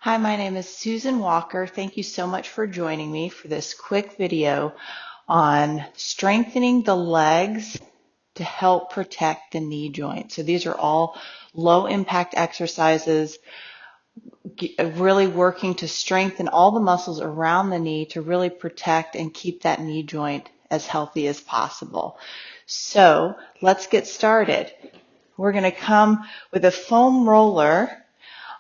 Hi, my name is Susan Walker. Thank you so much for joining me for this quick video on strengthening the legs to help protect the knee joint. So these are all low impact exercises, really working to strengthen all the muscles around the knee to really protect and keep that knee joint as healthy as possible. So let's get started. We're going to come with a foam roller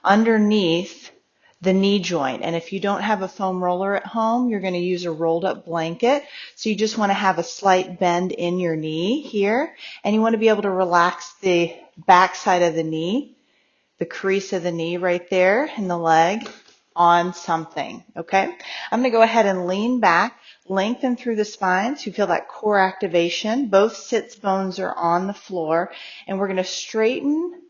underneath the knee joint. And if you don't have a foam roller at home, you're going to use a rolled up blanket. So you just want to have a slight bend in your knee here. And you want to be able to relax the back side of the knee, the crease of the knee right there in the leg on something. Okay. I'm going to go ahead and lean back, lengthen through the spine so you feel that core activation. Both sits bones are on the floor, and we're going to straighten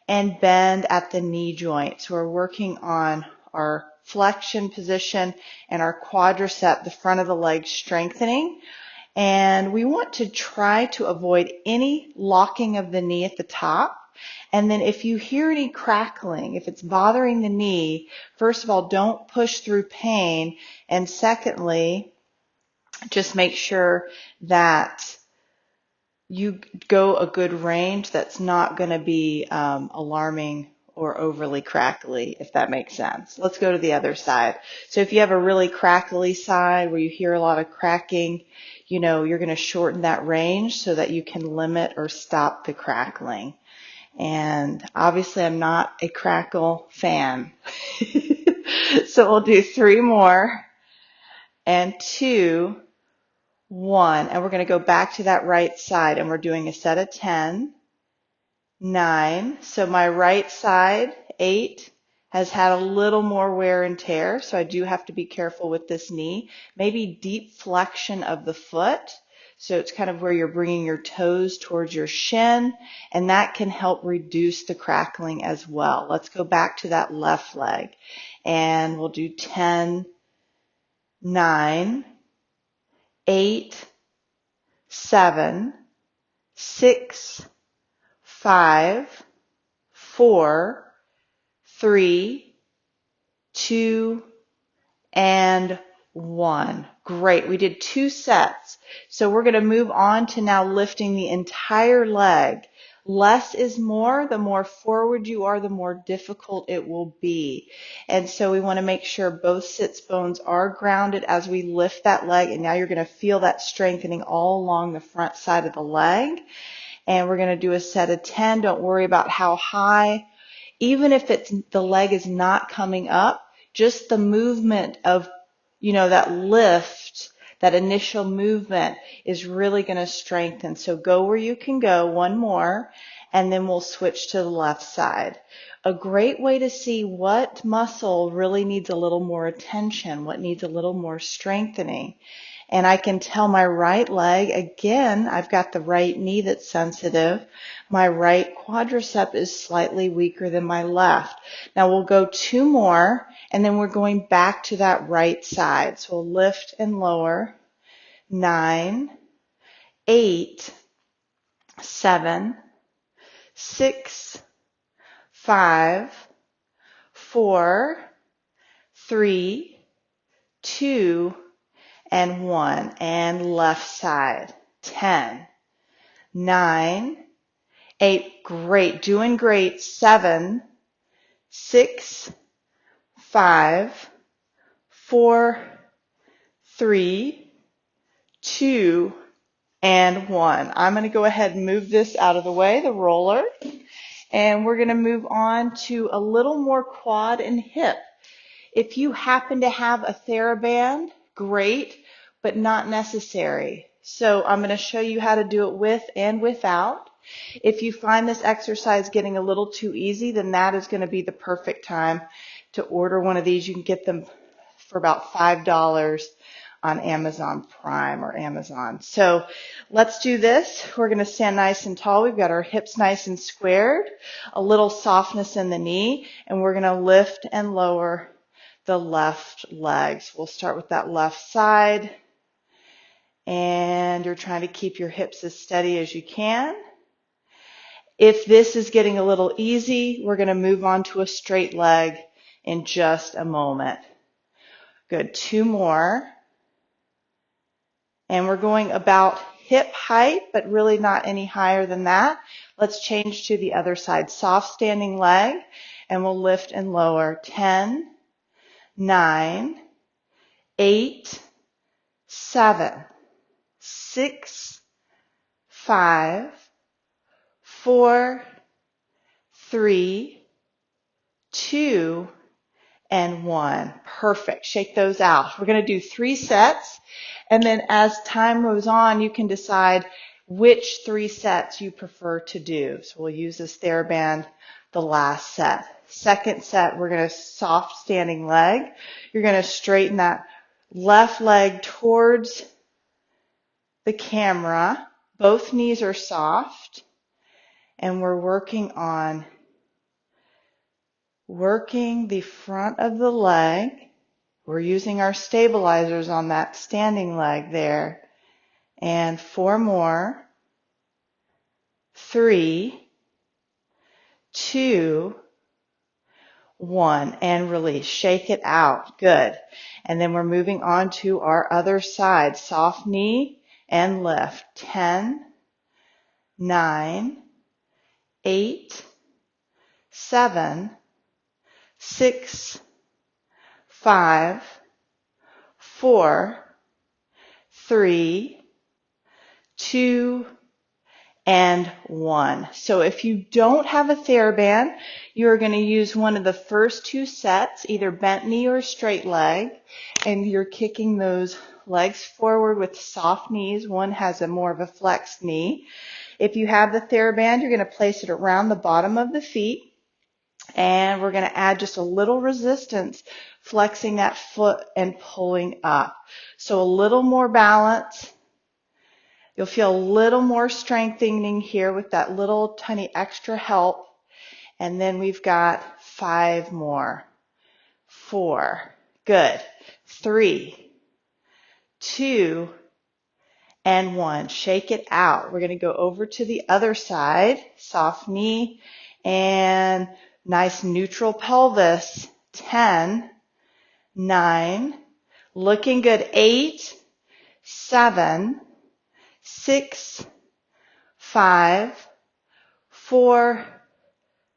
and bend at the knee joint. So we're working on our flexion position and our quadricep, the front of the leg, strengthening. And we want to try to avoid any locking of the knee at the top. And then if you hear any crackling, if it's bothering the knee, first of all, don't push through pain. And secondly, just make sure that you go a good range that's not going to be alarming or overly crackly, if that makes sense. Let's go to the other side. So if you have a really crackly side where you hear a lot of cracking, you're going to shorten that range so that you can limit or stop the crackling. And obviously I'm not a crackle fan. So we'll do 3 more and 2, 1, and we're going to go back to that right side, and we're doing a set of 10, 9. So my right side, 8, has had a little more wear and tear, so I do have to be careful with this knee. Maybe deep flexion of the foot, so it's kind of where you're bringing your toes towards your shin, and that can help reduce the crackling as well. Let's go back to that left leg, and we'll do 10, 9, 8, 7, 6, 5, 4, 3, 2, and 1. Great. We did 2 sets. So we're going to move on to now lifting the entire leg. Less is more. The more forward you are, the more difficult it will be. And so we want to make sure both sits bones are grounded as we lift that leg. And now you're going to feel that strengthening all along the front side of the leg. And we're going to do a set of 10. Don't worry about how high. Even if the leg is not coming up, just the movement of, that lift, that initial movement is really going to strengthen. So go where you can go. 1 more, and then we'll switch to the left side. A great way to see what muscle really needs a little more attention, what needs a little more strengthening. And I can tell my right leg, again, I've got the right knee that's sensitive. My right quadricep is slightly weaker than my left. Now we'll go 2 more, and then we're going back to that right side. So we'll lift and lower. 9, 8, 7, 6, 5, 4, 3, 2, and 1, and left side. 10, 9, 8, great, doing great. 7, 6, 5, 4, 3, 2, and 1. I'm going to go ahead and move this out of the way, the roller, and we're going to move on to a little more quad and hip. If you happen to have a TheraBand, great, but not necessary. So I'm going to show you how to do it with and without. If you find this exercise getting a little too easy, then that is going to be the perfect time to order one of these. You can get them for about $5 on Amazon Prime or Amazon. So let's do this. We're going to stand nice and tall. We've got our hips nice and squared, a little softness in the knee, and we're going to lift and lower the left legs. We'll start with that left side, and you're trying to keep your hips as steady as you can. If this is getting a little easy, we're going to move on to a straight leg in just a moment. Good. 2 more. And we're going about hip height, but really not any higher than that. Let's change to the other side. Soft standing leg, and we'll lift and lower. 10, 9, 8, 7, 6, 5, 4, 3, 2, and 1. Perfect. Shake those out. We're going to do 3 sets, and then as time moves on, you can decide which 3 sets you prefer to do. So we'll use this TheraBand the last set. Second set, we're going to soft standing leg. You're going to straighten that left leg towards the camera. Both knees are soft, and we're working on the front of the leg. We're using our stabilizers on that standing leg there. And 4 more. 3, 2, 1. And release. Shake it out. Good. And then we're moving on to our other side. Soft knee and lift. 10, 9, 8, 7, 6, 5, 4, 3, 2, and 1. So if you don't have a TheraBand, you're going to use one of the first 2 sets, either bent knee or straight leg, and you're kicking those legs forward with soft knees. One has a more of a flexed knee. If you have the TheraBand, you're going to place it around the bottom of the feet. And we're going to add just a little resistance, flexing that foot and pulling up. So a little more balance. You'll feel a little more strengthening here with that little tiny extra help. And then we've got 5 more. 4. Good. 3, 2, and 1. Shake it out. We're going to go over to the other side. Soft knee and nice neutral pelvis. 10, 9, looking good. 8, 7, 6, 5, 4,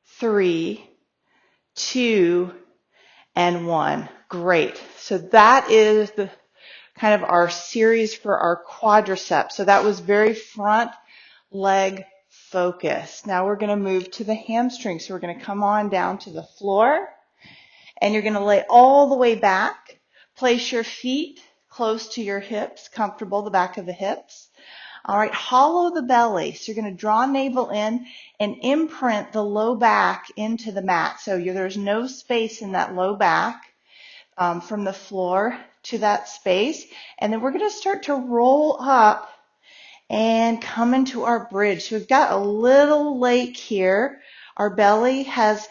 3, 2, and 1. Great. So that is the kind of our series for our quadriceps. So that was very front leg focused. Now we're going to move to the hamstring. So we're going to come on down to the floor, and you're going to lay all the way back. Place your feet close to your hips, comfortable, the back of the hips. All right, hollow the belly. So you're going to draw navel in and imprint the low back into the mat. So there's no space in that low back from the floor to that space. And then we're going to start to roll up and come into our bridge. So we've got a little lake here. Our belly has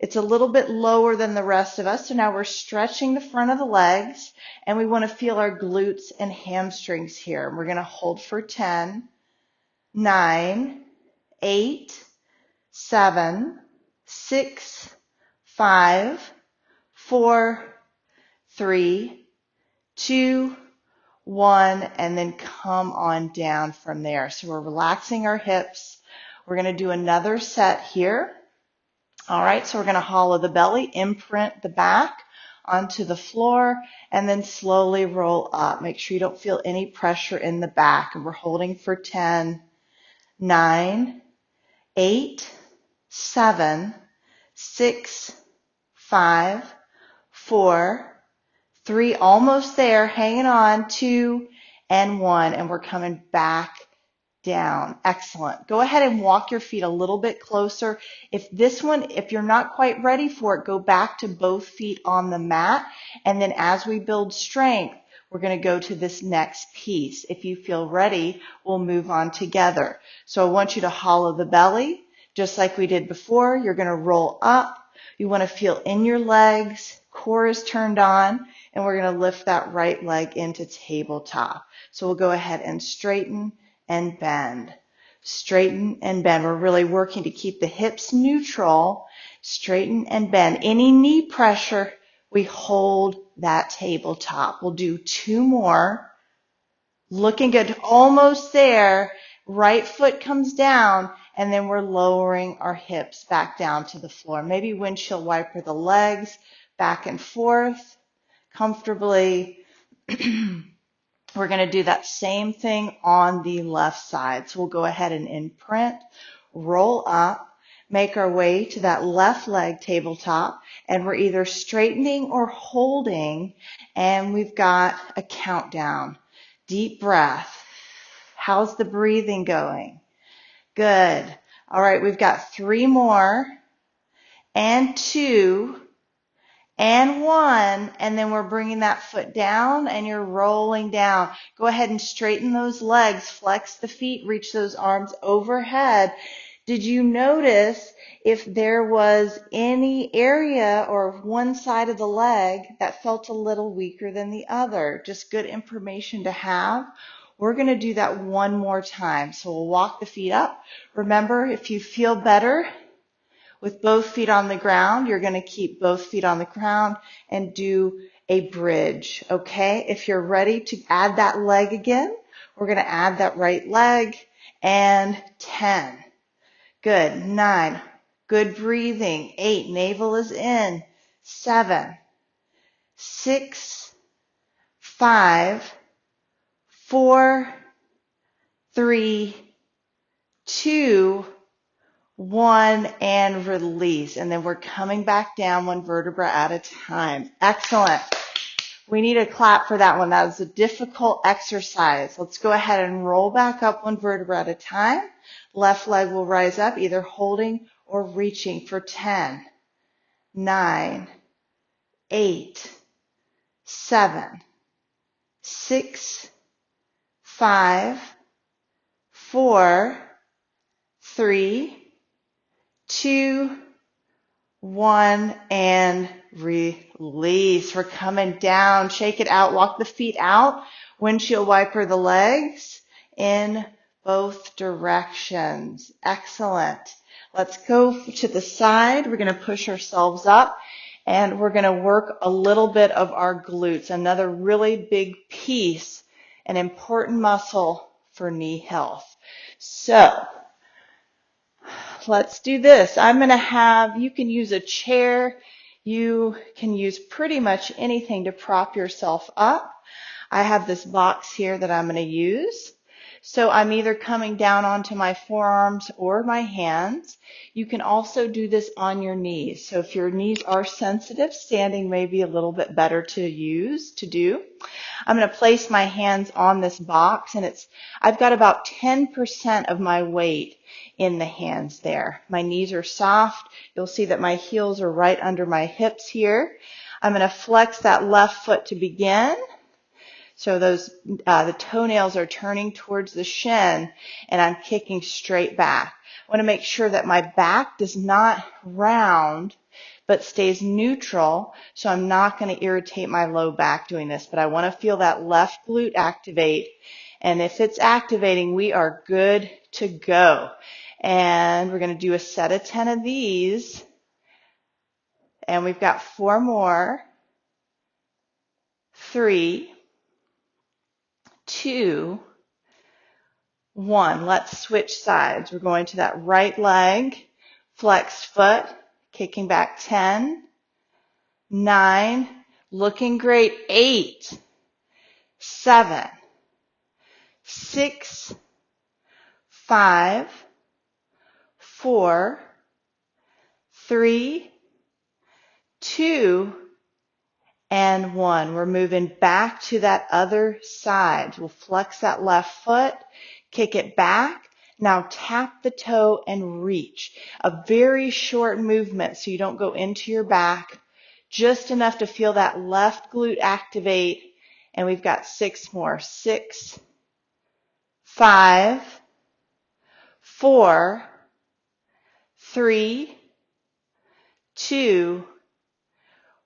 it's a little bit lower than the rest of us. So now we're stretching the front of the legs, and we want to feel our glutes and hamstrings here. And we're going to hold for 10, 9, 8, 7, 6, 5, 4, 3, 2, 1, and then come on down from there. So we're relaxing our hips. We're going to do another set here. All right, so we're going to hollow the belly, imprint the back onto the floor, and then slowly roll up. Make sure you don't feel any pressure in the back. And we're holding for 10, 9, 8, 7, 6, 5, 4, 3, almost there, hanging on, 2, and 1, and we're coming back down. Excellent. Go ahead and walk your feet a little bit closer. If you're not quite ready for it, go back to both feet on the mat, and then as we build strength, we're going to go to this next piece. If you feel ready, we'll move on together. So I want you to hollow the belly, just like we did before. You're going to roll up. You want to feel in your legs, core is turned on, and we're going to lift that right leg into tabletop. So we'll go ahead and straighten and bend. Straighten and bend. We're really working to keep the hips neutral, straighten and bend. Any knee pressure, we hold that tabletop. We'll do 2 more. Looking good, almost there. Right foot comes down, and then we're lowering our hips back down to the floor. Maybe windshield wiper the legs back and forth comfortably. We're going to do that same thing on the left side. So we'll go ahead and imprint, roll up, make our way to that left leg tabletop, and we're either straightening or holding, and we've got a countdown. Deep breath. How's the breathing going? Good. All right, we've got 3 more, and 2, and 1, and then we're bringing that foot down and you're rolling down. Go ahead and straighten those legs, flex the feet, reach those arms overhead. Did you notice if there was any area or one side of the leg that felt a little weaker than the other? Just good information to have. We're going to do that one more time. So we'll walk the feet up. Remember, if you feel better with both feet on the ground, you're going to keep both feet on the ground and do a bridge, okay? If you're ready to add that leg again, we're going to add that right leg, and 10. Good. 9. Good breathing. 8. Navel is in. 7. 6. 5. 4. 3. 2. 1, and release. And then we're coming back down 1 vertebra at a time. Excellent. We need a clap for that one. That was a difficult exercise. Let's go ahead and roll back up 1 vertebra at a time. Left leg will rise up, either holding or reaching for 10, 9, 8, 7, 6, 5, 4, 3, 2, 1, and release. We're coming down. Shake it out. Walk the feet out. Windshield wiper the legs in both directions. Excellent. Let's go to the side. We're going to push ourselves up, and we're going to work a little bit of our glutes. Another really big piece, an important muscle for knee health. So let's do this. I'm going to have, you can use a chair. You can use pretty much anything to prop yourself up. I have this box here that I'm going to use. So I'm either coming down onto my forearms or my hands. You can also do this on your knees. So if your knees are sensitive, standing may be a little bit better to do. I'm going to place my hands on this box, and I've got about 10% of my weight in the hands there. My knees are soft. You'll see that my heels are right under my hips here. I'm going to flex that left foot to begin. So the toenails are turning towards the shin, and I'm kicking straight back. I want to make sure that my back does not round, but stays neutral, so I'm not going to irritate my low back doing this, but I want to feel that left glute activate, and if it's activating, we are good to go. And we're going to do a set of 10 of these, and we've got 4 more. 3, 2, 1. Let's switch sides. We're going to that right leg, flexed foot, kicking back 10, 9, looking great, 8, 7, 6, 5, 4, 3, 2, and 1. We're moving back to that other side. We'll flex that left foot, kick it back. Now tap the toe and reach. A very short movement so you don't go into your back. Just enough to feel that left glute activate. And we've got 6 more. 6, 5, 4, 3, 2,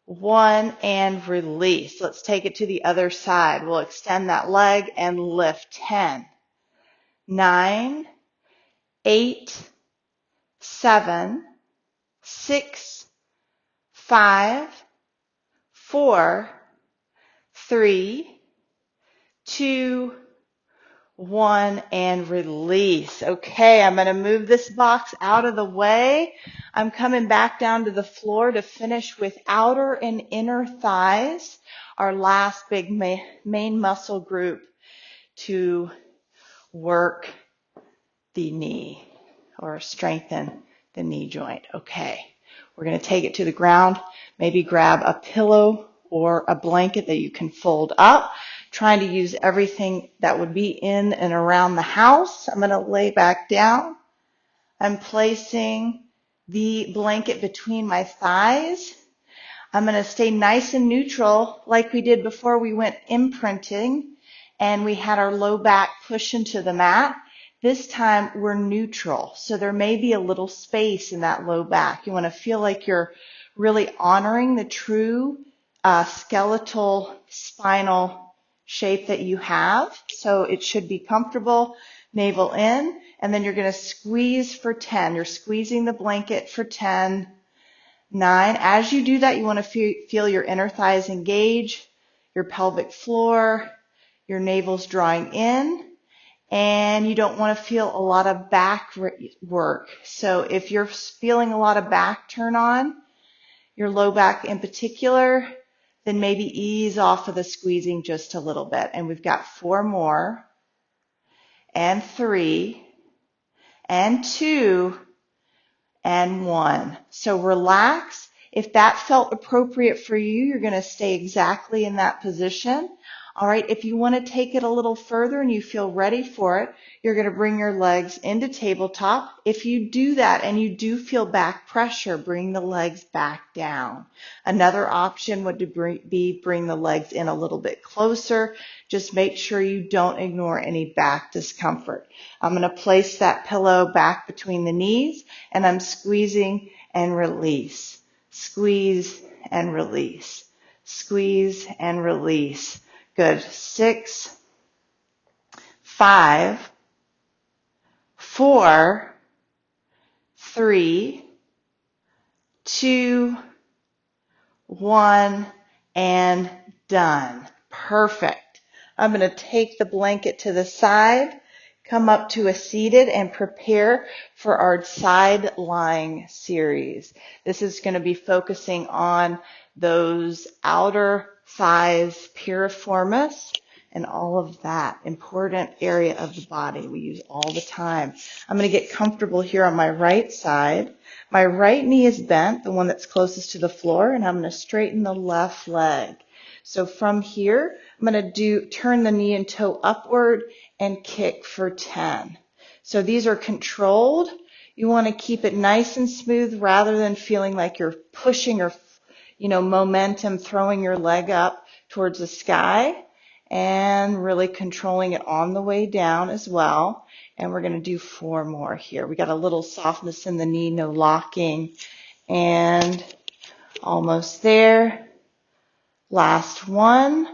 1, and release. Let's take it to the other side. We'll extend that leg and lift. 10, 9, 8, 7, 6, 5, 4, 3, 2, 1, and release. Okay, I'm going to move this box out of the way. I'm coming back down to the floor to finish with outer and inner thighs, our last big main muscle group to work the knee or strengthen the knee joint. Okay, we're going to take it to the ground. Maybe grab a pillow or a blanket that you can fold up, trying to use everything that would be in and around the house. I'm going to lay back down. I'm placing the blanket between my thighs. I'm going to stay nice and neutral like we did before we went imprinting and we had our low back push into the mat. This time we're neutral, so there may be a little space in that low back. You want to feel like you're really honoring the true skeletal spinal shape that you have. So it should be comfortable, navel in, and then you're going to squeeze for 10. You're squeezing the blanket for 10, 9. As you do that, you want to feel your inner thighs engage, your pelvic floor, your navel's drawing in, and you don't want to feel a lot of back work. So if you're feeling a lot of back turn on, your low back in particular, then maybe ease off of the squeezing just a little bit. And we've got 4 more, and 3, and 2, and 1. So relax. If that felt appropriate for you, you're going to stay exactly in that position. All right, if you want to take it a little further and you feel ready for it, you're going to bring your legs into tabletop. If you do that and you do feel back pressure, bring the legs back down. Another option would be bring the legs in a little bit closer. Just make sure you don't ignore any back discomfort. I'm going to place that pillow back between the knees and I'm squeezing and release. Squeeze and release. Squeeze and release. Good. 6, 5, 4, 3, 2, 1, and done. Perfect. I'm going to take the blanket to the side, come up to a seated, and prepare for our side lying series. This is going to be focusing on those outer thighs, piriformis, and all of that important area of the body we use all the time. I'm going to get comfortable here on my right side. My right knee is bent, the one that's closest to the floor, and I'm going to straighten the left leg. So from here, I'm going to turn the knee and toe upward and kick for 10. So these are controlled. You want to keep it nice and smooth rather than feeling like you're pushing or, momentum, throwing your leg up towards the sky, and really controlling it on the way down as well. And we're going to do 4 more here. We got a little softness in the knee, no locking, and almost there. Last one.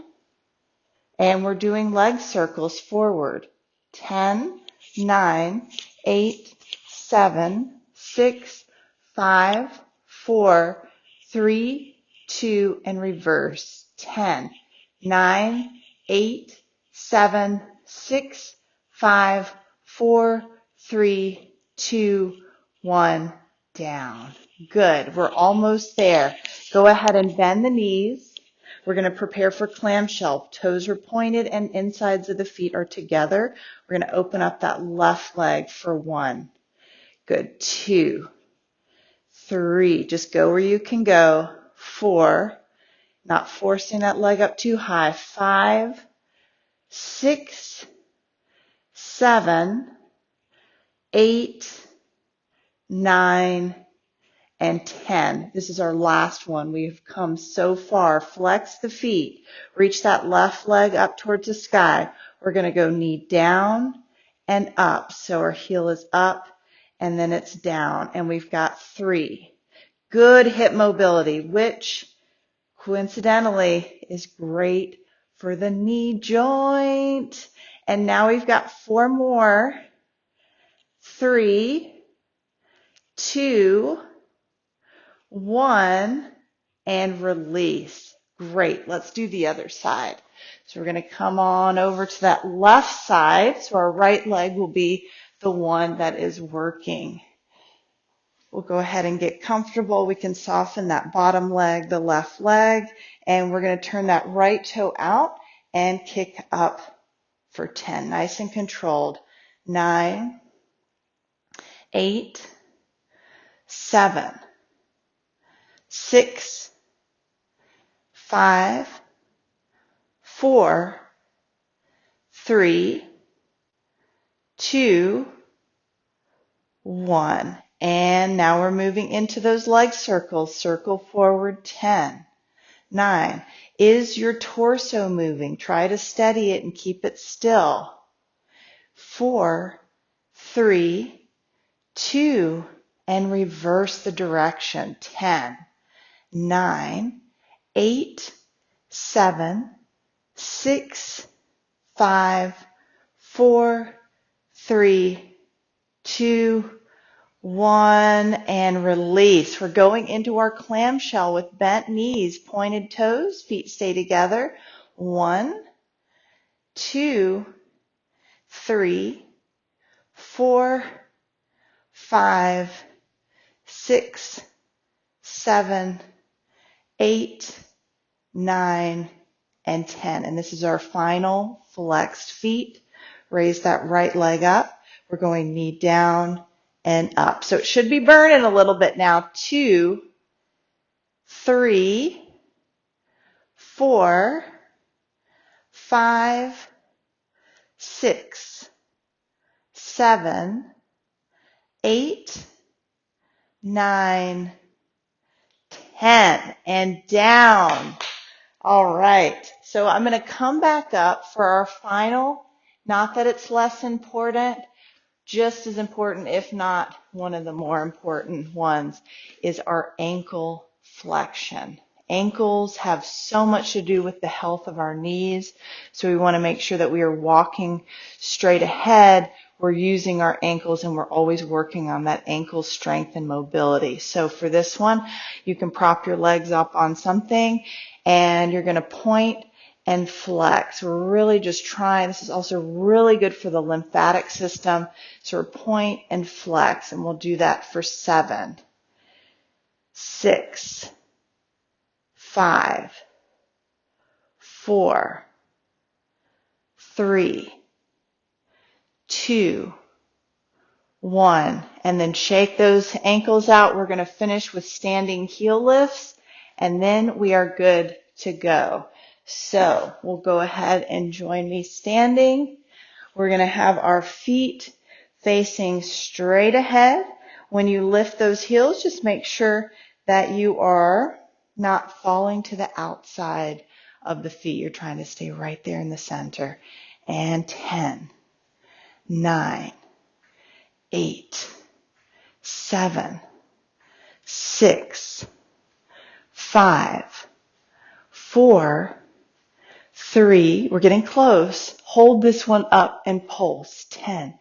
And we're doing leg circles forward. 10, 9, 8, 7, 6, 5, 4, 3, 2, and reverse. 10, 9, 8, 7, 6, 5, 4, 3, 2, 1, down. Good. We're almost there. Go ahead and bend the knees. We're going to prepare for clamshell. Toes are pointed and insides of the feet are together. We're going to open up that left leg for 1. Good. 2, 3. Just go where you can go. 4. Not forcing that leg up too high. 5, 6, 7, 8, 9, and 10. This is our last one. We've come so far. Flex the feet. Reach that left leg up towards the sky. We're going to go knee down and up. So our heel is up and then it's down. And we've got 3. Good hip mobility, which coincidentally is great for the knee joint. And now we've got 4 more. 3, 2, 1, and release. Great. Let's do the other side. So we're going to come on over to that left side. So our right leg will be the one that is working. We'll go ahead and get comfortable. We can soften that bottom leg, the left leg, and we're going to turn that right toe out and kick up for 10. Nice and controlled. 9, 8, 7, 6, 5, 4, 3, 2, 1. And now we're moving into those leg circles. Circle forward 10. 9. Is your torso moving? Try to steady it and keep it still. 4, 3, 2, and reverse the direction. 10, 9, 8, 7, 6, 5, 4, 3, 2, 1, and release. We're going into our clamshell with bent knees, pointed toes, feet stay together. 1, 2, 3, 4, 5, 6, 7, 8, 9, and 10. And this is our final flexed feet. Raise that right leg up. We're going knee down and up. So it should be burning a little bit now. 2, 3, 4, 5, 6, 7, 8, 9, 10, and down. All right. So I'm going to come back up for our final, not that it's less important, just as important, if not one of the more important ones, is our ankle flexion. Ankles have so much to do with the health of our knees, so we want to make sure that we are walking straight ahead. We're using our ankles and we're always working on that ankle strength and mobility. So for this one, you can prop your legs up on something and you're going to point and flex. We're really just trying. This is also really good for the lymphatic system. So we're point and flex, and we'll do that for 7, 6, 5, 4, 3, 2, 1. And then shake those ankles out. We're going to finish with standing heel lifts, and then we are good to go. So we'll go ahead and join me standing. We're going to have our feet facing straight ahead. When you lift those heels, just make sure that you are not falling to the outside of the feet. You're trying to stay right there in the center. And 10, 9, 8, 7, 6, 5, 4, 3, we're getting close. Hold this one up and pulse. 10,